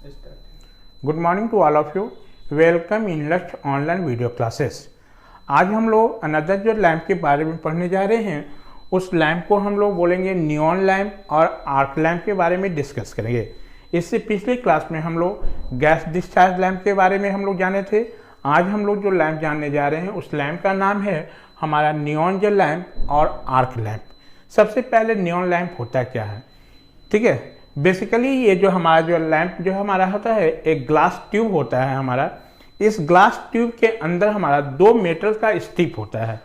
Good morning to all of you. Welcome in Lakshya online video classes. आज हम लोग another जो लैंप के बारे में पढ़ने जा रहे हैं, उस लैंप को हम लोग बोलेंगे नियॉन लैंप और आर्क लैंप के बारे में डिस्कस करेंगे। इससे पिछली क्लास में हम लोग गैस डिस्चार्ज लैंप के बारे में हम लोग जाने थे। आज हम लोग जो लैंप जानने जा रहे हैं उस लैंप का नाम है हमारा नियॉन जेल लैंप और आर्क लैंप। सबसे पहले नियॉन लैंप होता क्या है, ठीक है। बेसिकली ये जो हमारा जो लैंप जो हमारा होता है, एक ग्लास ट्यूब होता है हमारा। इस ग्लास ट्यूब के अंदर हमारा दो मेटल का स्ट्रिप होता है,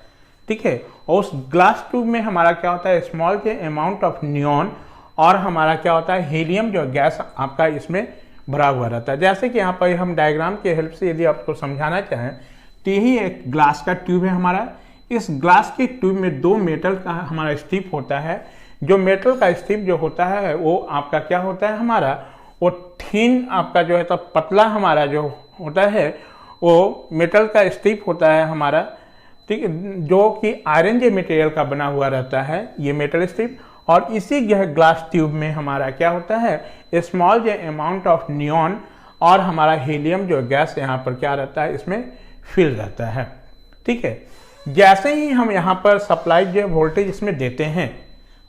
ठीक है। और उस ग्लास ट्यूब में हमारा क्या होता है, स्मॉल के अमाउंट ऑफ नियॉन और हमारा क्या होता है, हीलियम जो गैस आपका इसमें भरा हुआ रहता है। जैसे कि यहाँ पर हम डायग्राम के हेल्प से यदि आपको समझाना चाहें तो यही एक ग्लास का ट्यूब है हमारा। इस ग्लास के ट्यूब में दो मेटल का हमारा स्ट्रिप होता है। जो मेटल का स्ट्रिप जो होता है वो आपका क्या होता है, हमारा वो थिन आपका जो है तो पतला हमारा जो होता है वो मेटल का स्ट्रिप होता है हमारा, ठीक है, जो कि आयरन जे मटेरियल का बना हुआ रहता है ये मेटल स्ट्रिप। और इसी जो है ग्लास ट्यूब में हमारा क्या होता है, small J amount of neon और हमारा हीलियम जो गैस यहाँ पर क्या रहता है, इसमें फिल रहता है, ठीक है। जैसे ही हम यहाँ पर सप्लाई जो वोल्टेज इसमें देते हैं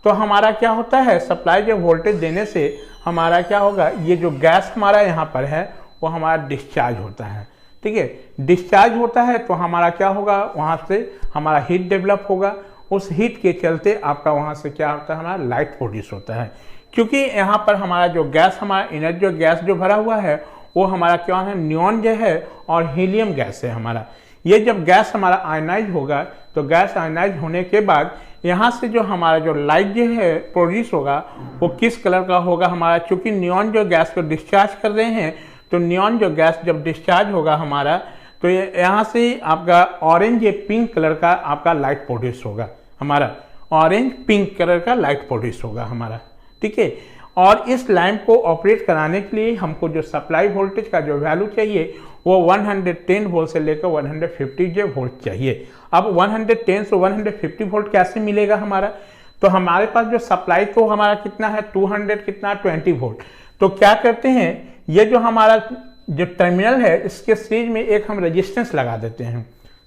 तो हमारा क्या होता है, सप्लाई जो वोल्टेज देने से हमारा क्या होगा, ये जो गैस हमारा यहाँ पर है वो हमारा डिस्चार्ज होता है, ठीक है। डिस्चार्ज होता है तो हमारा क्या होगा, वहाँ से हमारा हीट डेवलप होगा। उस हीट के चलते आपका वहाँ से क्या होता है, हमारा लाइट प्रोड्यूस होता है। क्योंकि यहाँ पर हमारा जो गैस हमारा इनर जो गैस जो भरा हुआ है वो हमारा क्या है, नियॉन जो है और हीलियम गैस है हमारा। ये जब गैस हमारा आयनाइज होगा तो गैस आयनाइज होने के बाद यहाँ से जो हमारा जो लाइट जो है प्रोड्यूस होगा वो किस कलर का होगा हमारा, चूंकि नियॉन जो गैस को डिस्चार्ज कर रहे हैं तो नियॉन जो गैस जब डिस्चार्ज होगा हमारा तो यहाँ से आपका ऑरेंज या पिंक कलर का आपका लाइट प्रोड्यूस होगा हमारा, ऑरेंज पिंक कलर का लाइट प्रोड्यूस होगा हमारा, ठीक है। और इस लैंप को ऑपरेट कराने के लिए हमको जो सप्लाई वोल्टेज का जो वैल्यू चाहिए वो 110 वोल्ट से लेकर 150 वोल्ट चाहिए। अब 110 से 150 वोल्ट कैसे मिलेगा हमारा, तो हमारे पास जो सप्लाई तो हमारा कितना है 200 कितना 20 वोल्ट। तो क्या करते हैं, ये जो हमारा जो टर्मिनल है इसके सीरीज में एक हम रेजिस्टेंस लगा देते हैं,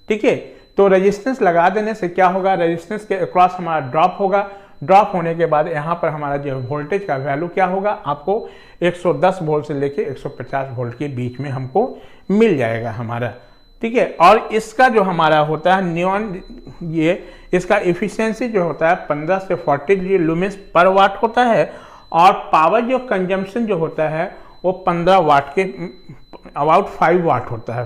ठीक है। तो रेजिस्टेंस लगा देने से क्या होगा, रेजिस्टेंस के अक्रॉस हमारा ड्रॉप होगा। ड्रॉप होने के बाद यहाँ पर हमारा जो वोल्टेज का वैल्यू क्या होगा, आपको 110 वोल्ट से लेके 150 वोल्ट के बीच में हमको मिल जाएगा हमारा, ठीक है। और इसका जो हमारा होता है नियॉन, ये इसका एफिशिएंसी जो होता है 15 से 40 लुमेंस पर वाट होता है। और पावर जो कंजम्पशन जो होता है वो 15 वाट के अबाउट 5 वाट होता है।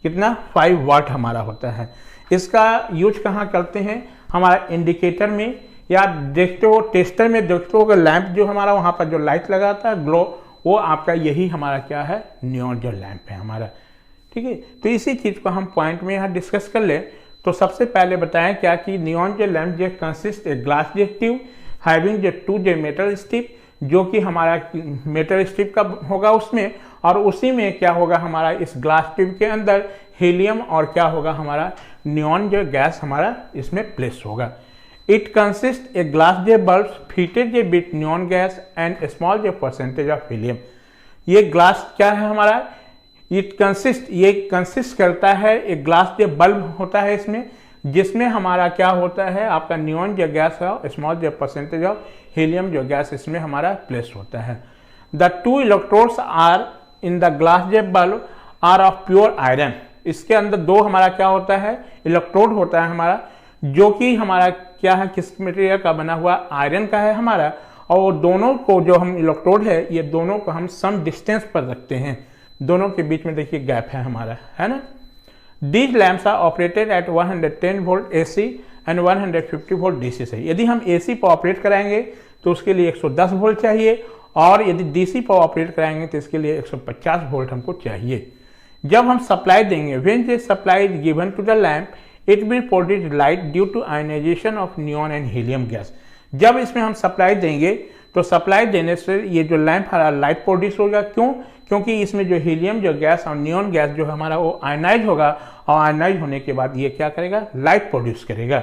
कितना, 5 वाट हमारा होता है। इसका यूज कहाँ करते हैं, हमारा इंडिकेटर में या देखते हो टेस्टर में देखते हो कि लैंप जो हमारा वहाँ पर जो लाइट लगाता है ग्लो, वो आपका यही हमारा क्या है, नियॉन जो लैंप है हमारा, ठीक है। तो इसी चीज़ को हम पॉइंट में यहाँ डिस्कस कर ले। तो सबसे पहले बताएं क्या कि नियॉन जो लैंप जो consist a glass J tube having जो 2 जे मेटल स्ट्रिप, जो कि हमारा मेटल स्ट्रिप का होगा उसमें, और उसी में क्या होगा हमारा इस ग्लास ट्यूब के अंदर हीलियम और क्या होगा हमारा नियॉन जो गैस हमारा इसमें प्लेस होगा। इट कंसिस्ट ए ग्लास जे bulb fitted J with neon gas and small J percentage of helium. ये ग्लास क्या है हमारा, इट कंसिस्ट, ये कंसिस्ट करता है एक ग्लास जे बल्ब होता है इसमें, जिसमें हमारा क्या होता है, आपका नियॉन जो गैस है स्मॉल जो परसेंटेज ऑफ हीलियम जो गैस इसमें हमारा प्लेस होता है। The 2 electrodes are in the glass जे bulb are of pure iron. इसके अंदर दो हमारा क्या होता है, इलेक्ट्रोड होता है हमारा, जो कि हमारा क्या है, किस मटेरियल का बना हुआ, आयरन का है हमारा। और दोनों को जो हम इलेक्ट्रोड है ये दोनों को हम सम डिस्टेंस पर रखते हैं, दोनों के बीच में देखिए गैप है हमारा, है ना। These lamps are operated at 110 volt AC and 150 volt DC से। यदि हम AC पर ऑपरेट कराएंगे तो उसके लिए 110 वोल्ट चाहिए, और यदि DC पर ऑपरेट कराएंगे तो इसके लिए 150 वोल्ट हमको चाहिए। जब हम सप्लाई देंगे, when the supply is given to the lamp it will produce light due to ionization of neon and helium gas। जब इसमें हम सप्लाई देंगे तो सप्लाई देने से ये जो लैंप हमारा लाइट प्रोड्यूस होगा। क्यों, क्योंकि इसमें जो हीलियम जो गैस और नियॉन गैस जो हमारा वो आयनाइज होगा, और आयनाइज होने के बाद ये क्या करेगा, लाइट प्रोड्यूस करेगा।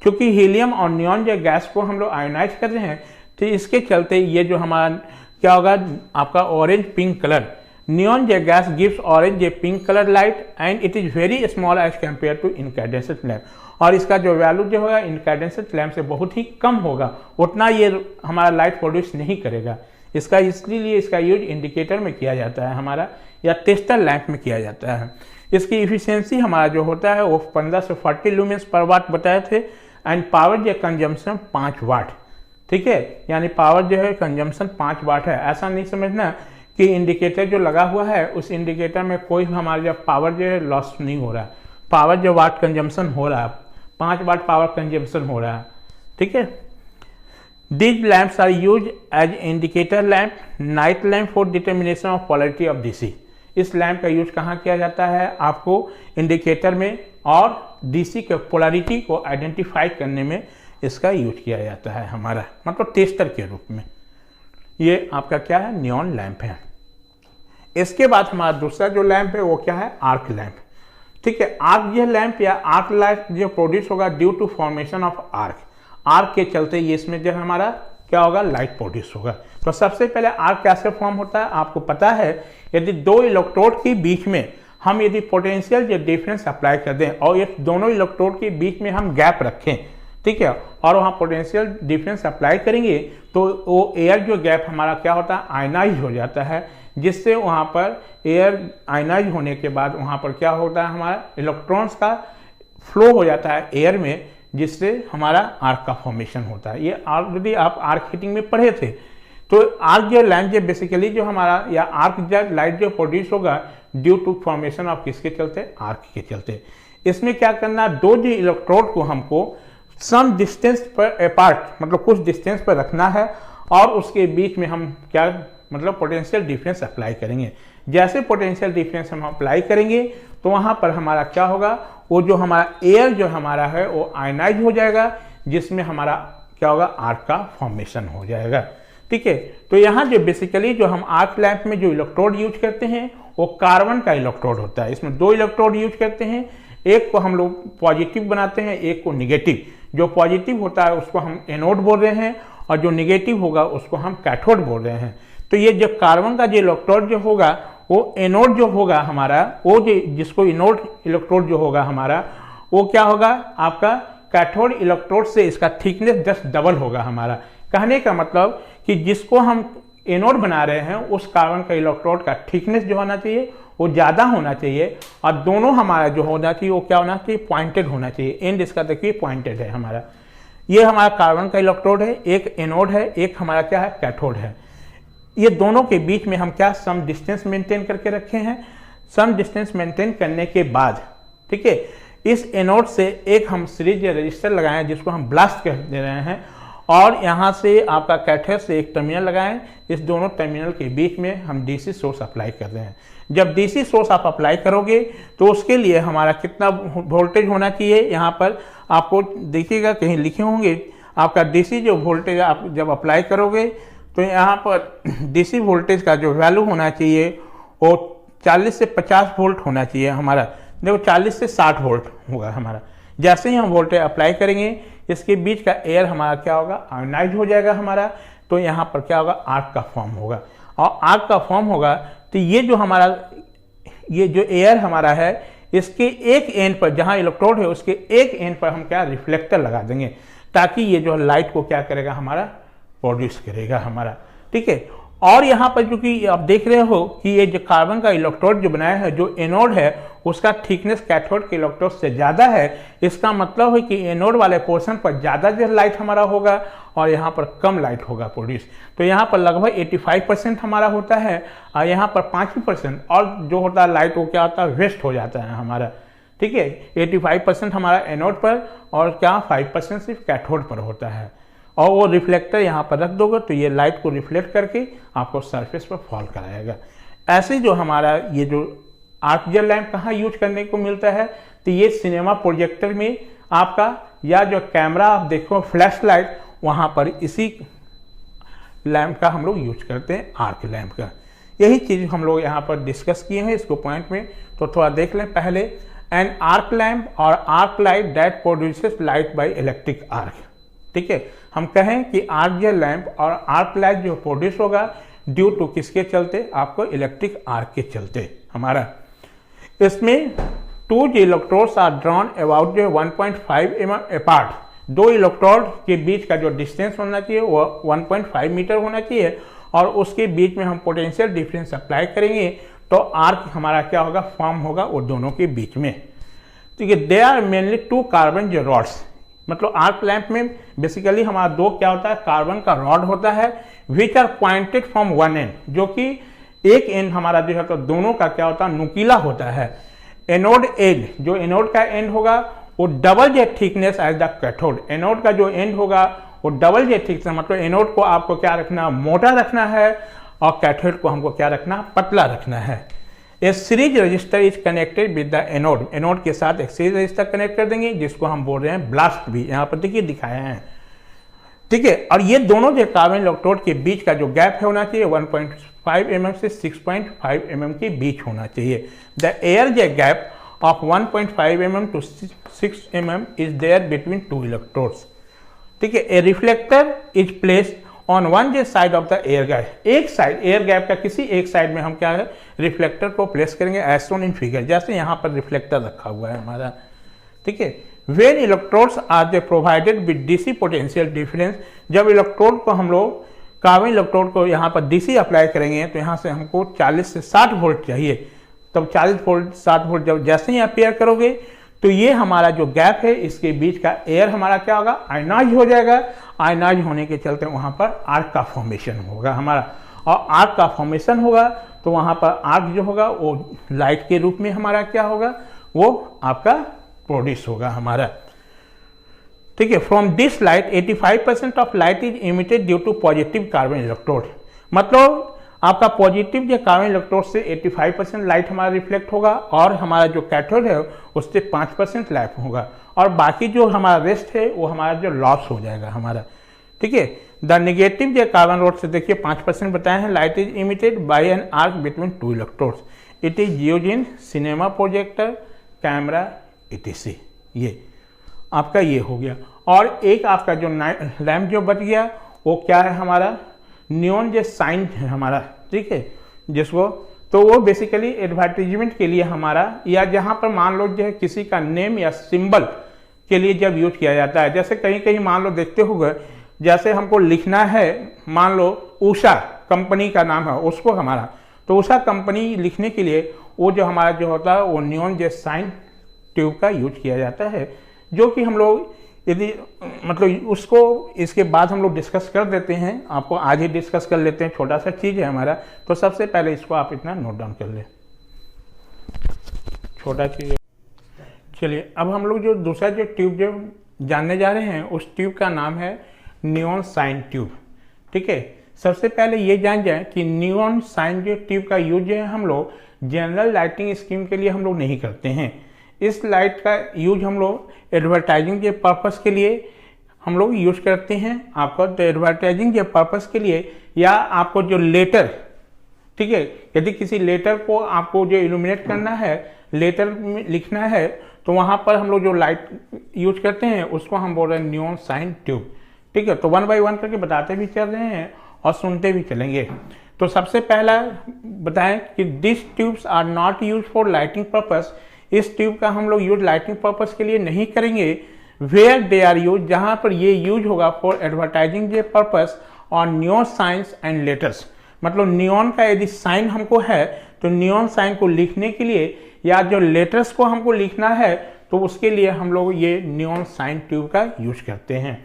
क्योंकि हीलियम और नियॉन जो गैस को हम लोग आयनाइज कर रहे हैं तो इसके चलते ये जो हमारा क्या होगा, आपका ऑरेंज पिंक कलर नियॉन जे गैस गिव्स ऑरेंज जे pink colour light and it is very small as compare to incandescent lamp. और इसका जो वैल्यू जो होगा इनकैंडेसेंट लैम्प से बहुत ही कम होगा, उतना ये हमारा लाइट प्रोड्यूस नहीं करेगा। इसका इसलिए इसका यूज इंडिकेटर में किया जाता है हमारा, या टेस्टर लैंप में किया जाता है। इसकी इफिशियंसी हमारा जो होता है वो 15 से 40 लुमेंस पर वाट बताए थे एंड पावर जो कंजम्पशन 5 वाट। ठीक है, यानी पावर जो है कंजम्पशन 5 वाट है। ऐसा नहीं समझना कि इंडिकेटर जो लगा हुआ है उस इंडिकेटर में कोई भी हमारा जो पावर जो है लॉस नहीं हो रहा है। पावर जो वाट कंजम्पशन हो रहा है 5 वाट पावर कंजम्पशन हो रहा है। ठीक है, These lamps are used as indicator lamp, night lamp for determination of polarity of DC। इस लैंप का यूज कहाँ किया जाता है? आपको इंडिकेटर में और डीसी के पोलैरिटी को आइडेंटिफाई करने में इसका यूज किया जाता है हमारा, मतलब टेस्टर के रूप में। ये आपका क्या है? नियॉन लैंप है। इसके बाद हमारा दूसरा जो लैंप है वो क्या है? Arc lamp. ठीक है, आर्क ये लैंप या आर्क लाइट जो प्रोड्यूस होगा due to formation of arc. Arc के चलते ये इसमें जो हमारा क्या होगा? लाइट प्रोड्यूस होगा। तो सबसे पहले आर्क कैसे फॉर्म होता है आपको पता है? यदि दो इलेक्ट्रोड के बीच में हम यदि पोटेंशियल जो डिफरेंस अप्लाई कर दें और ये दोनों इलेक्ट्रोड के बीच में हम गैप रखें, ठीक है, और वहाँ पोटेंशियल डिफरेंस अप्लाई करेंगे तो वो एयर जो गैप हमारा क्या होता है? आयनाइज हो जाता है, जिससे वहाँ पर एयर आयनाइज होने के बाद वहाँ पर क्या होता है? हमारा इलेक्ट्रॉन्स का फ्लो हो जाता है एयर में, जिससे हमारा आर्क का फॉर्मेशन होता है। ये ऑलरेडी आप आर्क हीटिंग में पढ़े थे। तो आर्क जो लैंप जो बेसिकली जो हमारा या आर्क जो लाइट जो प्रोड्यूस होगा ड्यू टू फॉर्मेशन ऑफ किसके चलते? आर्क के चलते। इसमें क्या करना? दो जो इलेक्ट्रोड को हमको सम डिस्टेंस पर अपार्ट, मतलब कुछ डिस्टेंस पर रखना है और उसके बीच में हम क्या मतलब पोटेंशियल डिफरेंस अप्लाई करेंगे। जैसे पोटेंशियल डिफरेंस हम अप्लाई करेंगे तो वहां पर हमारा क्या होगा? वो जो हमारा एयर जो हमारा है वो आयनाइज हो जाएगा, जिसमें हमारा क्या होगा? आर्क का फॉर्मेशन हो जाएगा। ठीक है, तो यहाँ जो बेसिकली जो हम आर्क लैंप में जो इलेक्ट्रोड यूज करते हैं वो कार्बन का इलेक्ट्रोड होता है। इसमें दो इलेक्ट्रोड यूज करते हैं, एक को हम लोग पॉजिटिव बनाते हैं, एक को निगेटिव। जो पॉजिटिव होता है उसको हम एनोड बोल रहे हैं और जो निगेटिव होगा उसको हम कैथोड बोल रहे हैं। तो ये जो कार्बन का जो इलेक्ट्रोड जो होगा वो एनोड जो होगा हमारा, वो जो जिसको एनोड इलेक्ट्रोड जो होगा हमारा, वो क्या होगा? आपका कैथोड इलेक्ट्रोड से इसका थिकनेस 10 डबल होगा हमारा। कहने का मतलब कि जिसको हम एनोड बना रहे हैं उस कार्बन का इलेक्ट्रोड का थिकनेस जो होना चाहिए वो ज़्यादा होना चाहिए, और दोनों हमारा जो होना चाहिए वो क्या होना चाहिए? पॉइंटेड होना चाहिए। एंड इसका देखिए पॉइंटेड है हमारा। ये हमारा कार्बन का इलेक्ट्रोड है, एक एनोड है, एक हमारा क्या है? कैथोड है। ये दोनों के बीच में हम क्या सम डिस्टेंस मेंटेन करके रखे हैं। सम डिस्टेंस मेंटेन करने के बाद, ठीक है, इस एनोड से एक हम सीरीज रजिस्टर लगाएं जिसको हम ब्लास्ट कर दे रहे हैं, और यहाँ से आपका कैथोड से एक टर्मिनल लगाएं। इस दोनों टर्मिनल के बीच में हम डीसी सोर्स अप्लाई कर रहे हैं। जब डीसी सोर्स आप अप्लाई करोगे तो उसके लिए हमारा कितना वोल्टेज होना चाहिए? यहाँ पर आपको देखिएगा कहीं लिखे होंगे आपका डीसी जो वोल्टेज आप जब अप्लाई करोगे तो यहाँ पर डीसी वोल्टेज का जो वैल्यू होना चाहिए वो 40 से 50 वोल्ट होना चाहिए हमारा। देखो 40 से 60 वोल्ट होगा हमारा। जैसे ही हम वोल्टेज अप्लाई करेंगे इसके बीच का एयर हमारा क्या होगा? आयनाइज हो जाएगा हमारा। तो यहाँ पर क्या होगा? आर्क का फॉर्म होगा, और आर्क का फॉर्म होगा तो ये जो हमारा ये जो एयर हमारा है इसके एक एंड पर, जहाँ इलेक्ट्रोड है उसके एक एंड पर हम क्या? रिफ्लेक्टर लगा देंगे, ताकि ये जो लाइट को क्या करेगा? हमारा प्रोड्यूस करेगा हमारा। ठीक है, और यहाँ पर क्योंकि आप देख रहे हो कि ये जो कार्बन का इलेक्ट्रोड जो बनाया है, जो एनोड है उसका थिकनेस कैथोड के इलेक्ट्रोड से ज़्यादा है। इसका मतलब है कि एनोड वाले पोर्शन पर ज़्यादा जो लाइट हमारा होगा और यहाँ पर कम लाइट होगा प्रोड्यूस। तो यहाँ पर लगभग 85% हमारा होता है, और यहाँ पर 5% और जो होता है लाइट वो क्या होता है? वेस्ट हो जाता है हमारा। ठीक है, 85% हमारा एनोड पर और क्या 5% सिर्फ कैथोड पर होता है, और वो रिफ्लेक्टर यहाँ पर रख दोगे तो ये लाइट को रिफ्लेक्ट करके आपको सरफेस पर फॉल कराएगा। ऐसे जो हमारा ये जो आर्क जेल लैंप कहाँ यूज करने को मिलता है? तो ये सिनेमा प्रोजेक्टर में आपका, या जो कैमरा आप देखो फ्लैश लाइट, वहाँ पर इसी लैंप का हम लोग यूज करते हैं, आर्क लैंप का। यही चीज़ हम लोग यहाँ पर डिस्कस किए हैं इसको पॉइंट में, तो थोड़ा देख लें पहले। एन आर्क लैंप और arc light that produces light by electric arc. ठीक है, हम कहें कि आर्क जेल लैंप और आर्क लाइट जो प्रोड्यूस होगा ड्यू टू किसके चलते, आपको इलेक्ट्रिक आर्क के चलते हमारा। इसमें 2 इलेक्ट्रोड्स आर ड्रॉन अबाउट जो 1.5 mm अपार्ट। 2 इलेक्ट्रोड के बीच का जो डिस्टेंस होना चाहिए वो 1.5 मीटर होना चाहिए और उसके बीच में हम पोटेंशियल डिफरेंस अप्लाई करेंगे तो आर्क हमारा क्या होगा, फॉर्म होगा वो दोनों के बीच में। ठीक है, दे आर मेनली 2 कार्बन जो रॉड्स, मतलब आर्क लैंप में बेसिकली हमारा 2 क्या होता है, कार्बन का रॉड होता है which are pointed from one end, जो कि एक एंड हमारा जो है तो दोनों का क्या होता है, नुकीला होता है। एनोड एंड, जो एनोड का एंड होगा वो डबल जे thickness as the cathode. Anode का जो एंड होगा वो डबल जे थिकनेस, मतलब एनोड को आपको क्या रखना, मोटा रखना है और कैथोड को हमको क्या रखना, पतला रखना है। A series resistor is connected with the anode. Anode के साथ एक सीरीज रजिस्टर कनेक्ट कर देंगे जिसको हम बोल रहे हैं ब्लास्ट भी, यहाँ पर देखिए दिखाया है। ठीक है, और ये दोनों जो कार्बन इलेक्ट्रोड के बीच का जो गैप है होना चाहिए 1.5 mm से 6.5 mm के बीच होना चाहिए। The air J gap of 1.5 mm to 6 mm is there between 2 electrodes। ठीक है, a reflector is placed on one जे side of the air gap. एक साइड एयर गैप का किसी एक साइड में हम क्या है, रिफ्लेक्टर को प्लेस करेंगे एज शोन इन फिगर, जैसे यहाँ पर रिफ्लेक्टर रखा हुआ है हमारा। ठीक है, when electrodes are they provided with DC potential difference, जब इलेक्ट्रोड को हम लोग कार्बन इलेक्ट्रोड को यहाँ पर डीसी अप्लाई करेंगे तो यहाँ से हमको 40 से 60 वोल्ट चाहिए। तब 40 वोल्ट 60 वोल्ट जब जैसे ही अपेयर करोगे तो ये हमारा जो गैप है इसके बीच का एयर हमारा क्या होगा, आयनाइज हो जाएगा। आयनाइज होने के चलते वहां पर आर्क का फॉर्मेशन होगा हमारा, और आर्क का फॉर्मेशन होगा तो वहां पर आर्क जो होगा वो लाइट के रूप में हमारा क्या होगा, वो आपका प्रोड्यूस होगा हमारा। ठीक है, from this light 85% of light is emitted due to positive carbon electrode. मतलब आपका पॉजिटिव जो कार्बन इलेक्ट्रोड से 85% लाइट हमारा रिफ्लेक्ट होगा और हमारा जो कैथोड है उससे 5% लाइट होगा, और बाकी जो हमारा रेस्ट है वो हमारा जो लॉस हो जाएगा हमारा। ठीक है, द नेगेटिव जो कार्बन रोड से देखिए 5% बताए हैं, light is emitted by an arc between 2 electrodes. It is use in cinema projector, camera etc। ये आपका ये हो गया। और एक आपका जो लैम्प जो बच गया वो क्या है हमारा, नियॉन जो साइन है हमारा। ठीक है, जिसको तो वो बेसिकली एडवर्टाइजमेंट के लिए हमारा, या जहां पर मान लो जो है किसी का नेम या सिंबल के लिए जब यूज किया जाता है, जैसे कहीं कहीं मान लो देखते होंगे, जैसे हमको लिखना है, मान लो उषा कंपनी का नाम है उसको हमारा, तो उषा कंपनी लिखने के लिए वो जो हमारा जो होता है वो नियॉन जो साइन ट्यूब का यूज किया जाता है, जो कि हम लोग यदि मतलब उसको इसके बाद हम लोग डिस्कस कर देते हैं, आपको आज ही डिस्कस कर लेते हैं, छोटा सा चीज़ है हमारा। तो सबसे पहले इसको आप इतना नोट डाउन कर ले, छोटा चीज़। चलिए अब हम लोग जो दूसरा जो ट्यूब जो जानने जा रहे हैं उस ट्यूब का नाम है नियॉन साइन ट्यूब। ठीक है, सबसे पहले ये जान जाए कि नियॉन साइन जो ट्यूब का यूज है हम लोग जनरल लाइटिंग स्कीम के लिए हम लोग नहीं करते हैं। इस लाइट का यूज हम लोग एडवर्टाइजिंग के पर्पस के लिए हम लोग यूज करते हैं। आपको तो एडवर्टाइजिंग के पर्पस के लिए, या आपको जो लेटर, ठीक है, यदि किसी लेटर को आपको जो इल्यूमिनेट करना है, लेटर में लिखना है, तो वहां पर हम लोग जो लाइट यूज करते हैं उसको हम बोल रहे हैं नियॉन साइन ट्यूब। ठीक है, तो 1 बाय 1 करके बताते भी चल रहे हैं और सुनते भी चलेंगे। तो सबसे पहला बताएं कि this tubes are not use for lighting purpose. इस ट्यूब का हम लोग यूज लाइटिंग पर्पस के लिए नहीं करेंगे। वेयर दे आर यूज, जहां पर ये यूज होगा फॉर एडवर्टाइजिंग के पर्पस और नियॉन साइंस एंड लेटर्स। मतलब नियॉन का यदि साइन हमको है तो नियॉन साइन को लिखने के लिए, या जो लेटर्स को हमको लिखना है तो उसके लिए हम लोग ये नियॉन साइन ट्यूब का यूज करते हैं।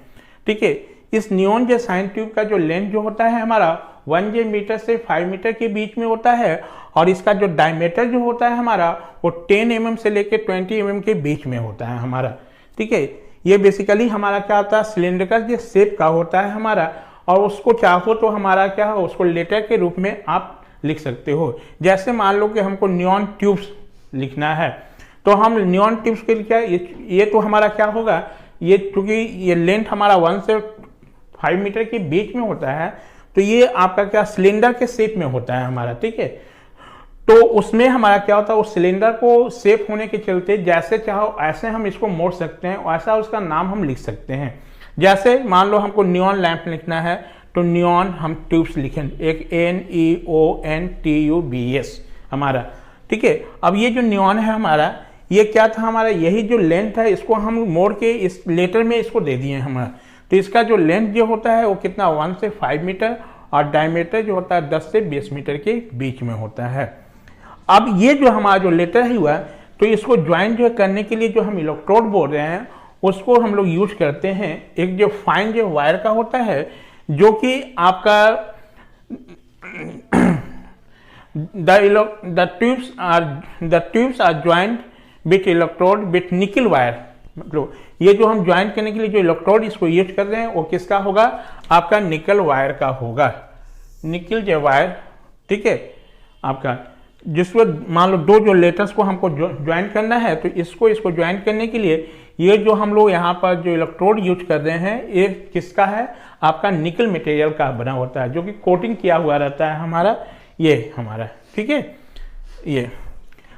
ठीक है, इस नियॉन जो साइन ट्यूब का जो लेंथ जो होता है हमारा 1 मीटर से 5 मीटर के बीच में होता है, और इसका जो डायमीटर जो होता है हमारा वो 10 mm से लेके 20 mm के बीच में होता है हमारा। ठीक है, ये बेसिकली हमारा क्या होता है, सिलेंडर जो शेप का होता है हमारा, और उसको चाहो तो हमारा क्या हो, उसको लेटर के रूप में आप लिख सकते हो। जैसे मान लो कि हमको नियॉन ट्यूब्स लिखना है, तो हम नियॉन ट्यूब्स के लिए क्या, ये तो हमारा क्या होगा, ये चूंकि ये लेंथ हमारा 1 से 5 मीटर के बीच में होता है, तो ये आपका क्या सिलेंडर के शेप में होता है हमारा। ठीक है, तो उसमें हमारा क्या होता है, उस सिलेंडर को शेप होने के चलते जैसे चाहो ऐसे हम इसको मोड़ सकते हैं, ऐसा उसका नाम हम लिख सकते हैं। जैसे मान लो हमको नियॉन लैंप लिखना है, तो नियॉन हम ट्यूब्स लिखें, एक NEONTUBS हमारा, ठीक है। अब ये जो नियॉन है हमारा, ये क्या था हमारा, यही जो लेंथ है इसको हम मोड़ के इस लेटर में इसको दे दिए हमारा। तो इसका जो लेंथ जो होता है वो कितना 1 से 5 मीटर और डायमीटर जो होता है 10 से 20 मीटर के बीच में होता है। अब ये जो हमारा जो लेटर है हुआ, तो इसको ज्वाइन जो करने के लिए जो हम इलेक्ट्रोड बोल रहे हैं उसको हम लोग यूज करते हैं एक जो फाइन जो वायर का होता है, जो कि आपका the tubes are joined with electrode with nickel wire। मतलब ये जो हम ज्वाइन करने के लिए जो इलेक्ट्रोड इसको यूज कर रहे हैं वो किसका होगा, आपका निकल वायर का होगा, निकल जो वायर, ठीक है आपका। जिसको मान लो दो जो लेटर्स को हमको ज्वाइन करना है, तो इसको ज्वाइन करने के लिए ये जो हम लोग यहाँ पर जो इलेक्ट्रोड यूज कर रहे हैं ये किसका है, आपका निकल मटेरियल का बना होता है, जो कि कोटिंग किया हुआ रहता है हमारा, ये हमारा, ठीक है। ये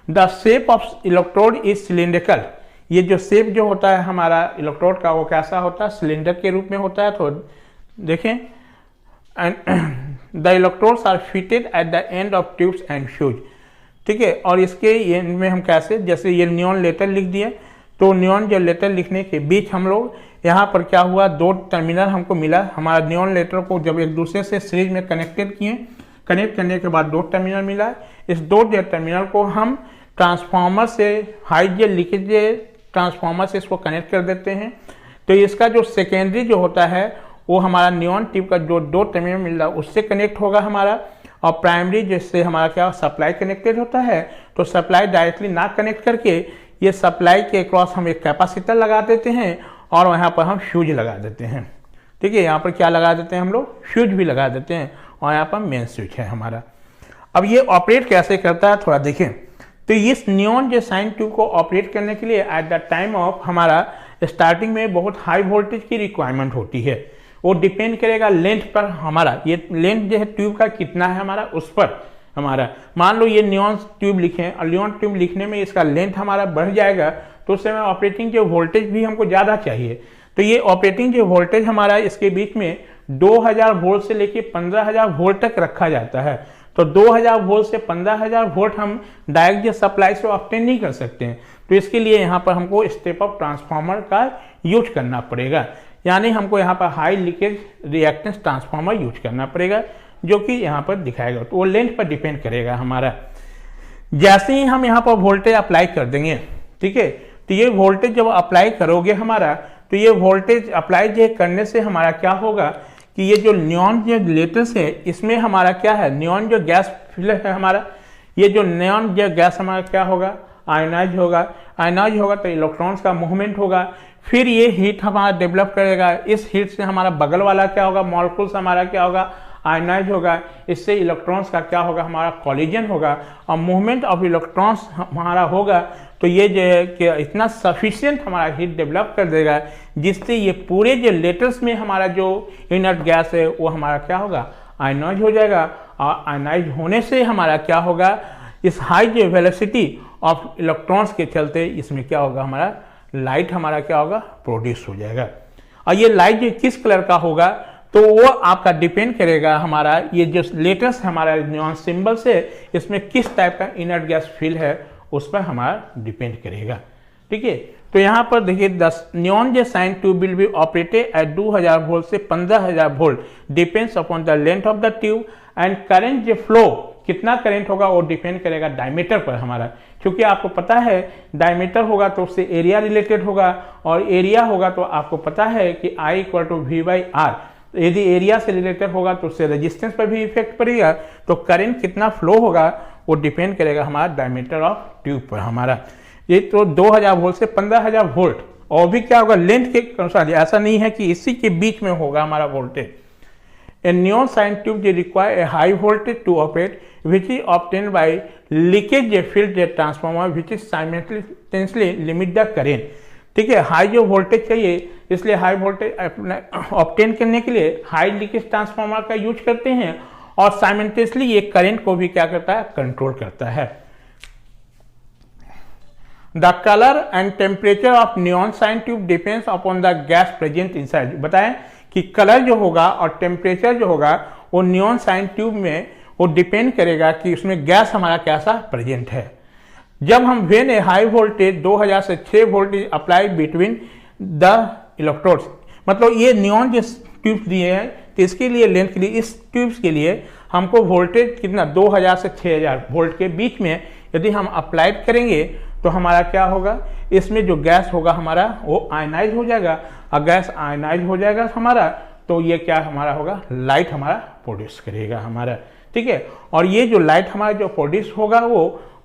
the shape of electrode is cylindrical. ये जो शेप जो होता है हमारा इलेक्ट्रोड का वो कैसा होता है, सिलेंडर के रूप में होता है। तो देखें, the electrodes are fitted at the end of tubes and fuse, ठीक है। और इसके ये में हम कैसे, जैसे ये नियॉन लेटर लिख दिए, तो नियॉन जो लेटर लिखने के बीच हम लोग यहाँ पर क्या हुआ, दो टर्मिनल हमको मिला। हमारा नियॉन लेटर को जब एक दूसरे से सीरीज में कनेक्टेड किए, कनेक्ट करने के बाद दो टर्मिनल मिला। इस दो टर्मिनल को हम ट्रांसफार्मर से, हाई जे लीकेज ट्रांसफार्मर से इसको कनेक्ट कर देते हैं। तो इसका जो सेकेंडरी जो होता है वो हमारा नियॉन ट्यूब का जो दो टर्मिनल मिल रहा है उससे कनेक्ट होगा हमारा, और प्राइमरी जिससे हमारा क्या सप्लाई कनेक्टेड होता है। तो सप्लाई डायरेक्टली ना कनेक्ट करके ये सप्लाई के क्रॉस हम एक कैपेसिटर लगा देते हैं और यहाँ पर हम फ्यूज लगा देते हैं, ठीक है। यहाँ पर क्या लगा देते हैं हम लोग, फ्यूज भी लगा देते हैं, और यहाँ पर मेन स्विच है हमारा। अब ये ऑपरेट कैसे करता है थोड़ा देखें। तो इस नियॉन जो साइन ट्यूब को ऑपरेट करने के लिए एट द टाइम ऑफ हमारा स्टार्टिंग में बहुत हाई वोल्टेज की रिक्वायरमेंट होती है। वो डिपेंड करेगा लेंथ पर, हमारा ये लेंथ जो है ट्यूब का कितना है हमारा उस पर हमारा। मान लो ये नियॉन ट्यूब लिखें और नियॉन ट्यूब लिखने में इसका लेंथ हमारा बढ़ जाएगा, तो उस समय ऑपरेटिंग जो वोल्टेज भी हमको ज़्यादा चाहिए। तो ये ऑपरेटिंग जो वोल्टेज हमारा इसके बीच में 2000 वोल्ट से लेके 15000 वोल्ट तक रखा जाता है। तो 2000 वोल्ट से 15000 वोल्ट हम डायरेक्ट जो सप्लाई से ऑब्टेन नहीं कर सकते हैं। तो इसके लिए यहाँ पर हमको स्टेप अप ट्रांसफार्मर का यूज करना पड़ेगा, यानी हमको यहाँ पर high leakage reactance transformer use करना पड़ेगा, जो कि यहाँ पर दिखाएगा। तो वो लेंथ पर डिपेंड करेगा हमारा। जैसे ही हम यहाँ पर वोल्टेज अप्लाई कर देंगे, ठीक है, तो ये वोल्टेज जब अप्लाई करोगे हमारा, तो ये वोल्टेज अप्लाई जो करने से हमारा क्या होगा कि ये जो नियॉन जो लेटर्स है इसमें हमारा क्या है, नियॉन जो गैस फिल है हमारा, ये जो नियॉन जो गैस हमारा क्या होगा, आयनाइज होगा। आयनाइज होगा तो इलेक्ट्रॉन्स का मूवमेंट होगा, फिर ये हीट हमारा डेवलप करेगा। इस हीट से हमारा बगल वाला क्या होगा, मॉलिक्यूल्स हमारा क्या होगा, आयनाइज होगा। इससे इलेक्ट्रॉन्स का क्या होगा, हमारा कॉलिजन होगा, और मूवमेंट ऑफ इलेक्ट्रॉन्स हमारा होगा। तो ये जो है कि इतना सफिशिएंट हमारा हीट डेवलप कर देगा, जिससे ये पूरे जो लेटर्स में हमारा जो इनर्ट गैस है वो हमारा क्या होगा, आयनाइज हो जाएगा। और आयनाइज होने से हमारा क्या होगा, इस हाई जो वेलोसिटी ऑफ इलेक्ट्रॉन्स के चलते इसमें क्या होगा, हमारा लाइट हमारा क्या होगा, प्रोड्यूस हो जाएगा। और ये लाइट जो किस कलर का होगा, तो वो आपका डिपेंड करेगा हमारा ये जो लेटर्स हमारा नियॉन सिंबल से इसमें किस टाइप का इनर्ट गैस फिल है उस पर हमारा डिपेंड करेगा, ठीक है। तो यहाँ पर देखिए 10 नियॉन जो sign tube will be operated at 2000 volt से 15000 volt, depends upon the length of the tube and current जो फ्लो, कितना करंट होगा वो डिपेंड करेगा डायमीटर पर हमारा। क्योंकि आपको पता है डायमीटर होगा तो उससे एरिया रिलेटेड होगा, और एरिया होगा तो आपको पता है कि I = V/R। यदि एरिया से रिलेटेड होगा तो उससे रेजिस्टेंस पर भी इफेक्ट पड़ेगा। तो करंट कितना फ्लो होगा वो डिपेंड करेगा हमारा डायमीटर ऑफ ट्यूब पर हमारा। ये तो 2000 वोल्ट से 15000 वोल्ट, और भी क्या होगा लेंथ के अनुसार, ऐसा नहीं है कि इसी के बीच में होगा हमारा voltage. A neon sign tube they require a high voltage to operate, which is obtained by leakage filled transformer, which is simultaneously limit the current। ठीक है, हाई जो वोल्टेज चाहिए, इसलिए हाई वोल्टेज ऑब्टेन करने के लिए हाई लीकेज ट्रांसफार्मर का use करते हैं, और साइमल्टेनियसली ये करंट को भी क्या करता है, कंट्रोल करता है। The colour and temperature of neon sign tube depends upon the gas present inside. बताएं कि कलर जो होगा और टेम्परेचर जो होगा वो नियॉन साइन ट्यूब में वो डिपेंड करेगा कि उसमें गैस हमारा कैसा प्रेजेंट है। जब हम व्हेन ए हाई वोल्टेज 2000 से 6 voltage apply between the electrodes, मतलब ये नियॉन जो ट्यूब्स दिए हैं तो इसके लिए लेंथ के लिए, इस ट्यूब्स के लिए हमको वोल्टेज कितना 2000 से 6000 वोल्ट के बीच में यदि हम अप्लाइड करेंगे तो हमारा क्या होगा, इसमें जो गैस होगा हमारा वो आयनाइज हो जाएगा, और गैस आयनाइज हो जाएगा हमारा तो ये क्या हमारा होगा, लाइट हमारा प्रोड्यूस करेगा हमारा, ठीक है। और ये जो लाइट हमारा जो प्रोड्यूस होगा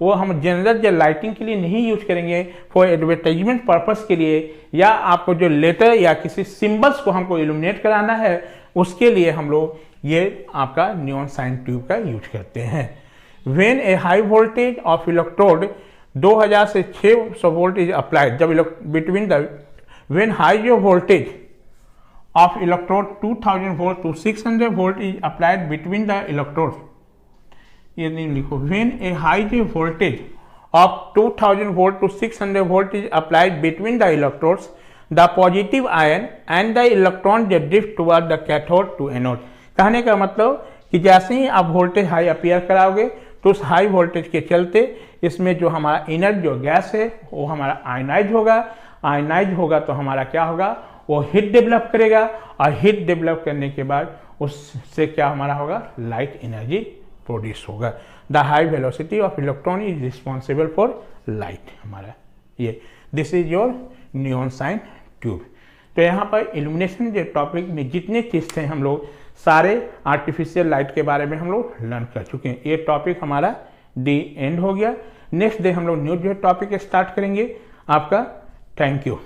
वो हम जनरल जो लाइटिंग के लिए नहीं यूज करेंगे, फॉर एडवर्टाइजमेंट पर्पस के लिए, या आपको जो लेटर या किसी सिंबल्स को हमको इल्यूमिनेट कराना है उसके लिए हम लोग ये आपका नियॉन साइन ट्यूब का यूज करते हैं। When A high voltage of electrode 2000 से 600 वोल्टेज अप्लाइड, जब बिटवीन द व्हेन हाई जो voltage of electrode 2000 volt to 600 volt is applied between the electrodes, ये नहीं लिखो, when a high voltage of 2000 volt to 600 volt is applied between the electrodes, the positive ion and the electron drift toward the cathode to anode। कहने का मतलब कि जैसे ही आप voltage high appear कराओगे तो उस हाई वोल्टेज के चलते इसमें जो हमारा इनर जो गैस है वो हमारा आयनाइज होगा, आयनाइज होगा तो हमारा क्या होगा, वो हीट डेवलप करेगा, और हीट डेवलप करने के बाद उससे क्या हमारा होगा, लाइट एनर्जी प्रोड्यूस होगा। The high velocity of electron is responsible for light हमारा ये, this is your neon sign tube. तो यहाँ पर इल्यूमिनेशन के टॉपिक में जितने चीज़ थे हम लोग सारे आर्टिफिशियल लाइट के बारे में हम लोग लर्न कर चुके हैं। ये टॉपिक हमारा डी एंड हो गया। नेक्स्ट डे हम लोग न्यू जो टॉपिक स्टार्ट करेंगे आपका। Thank you.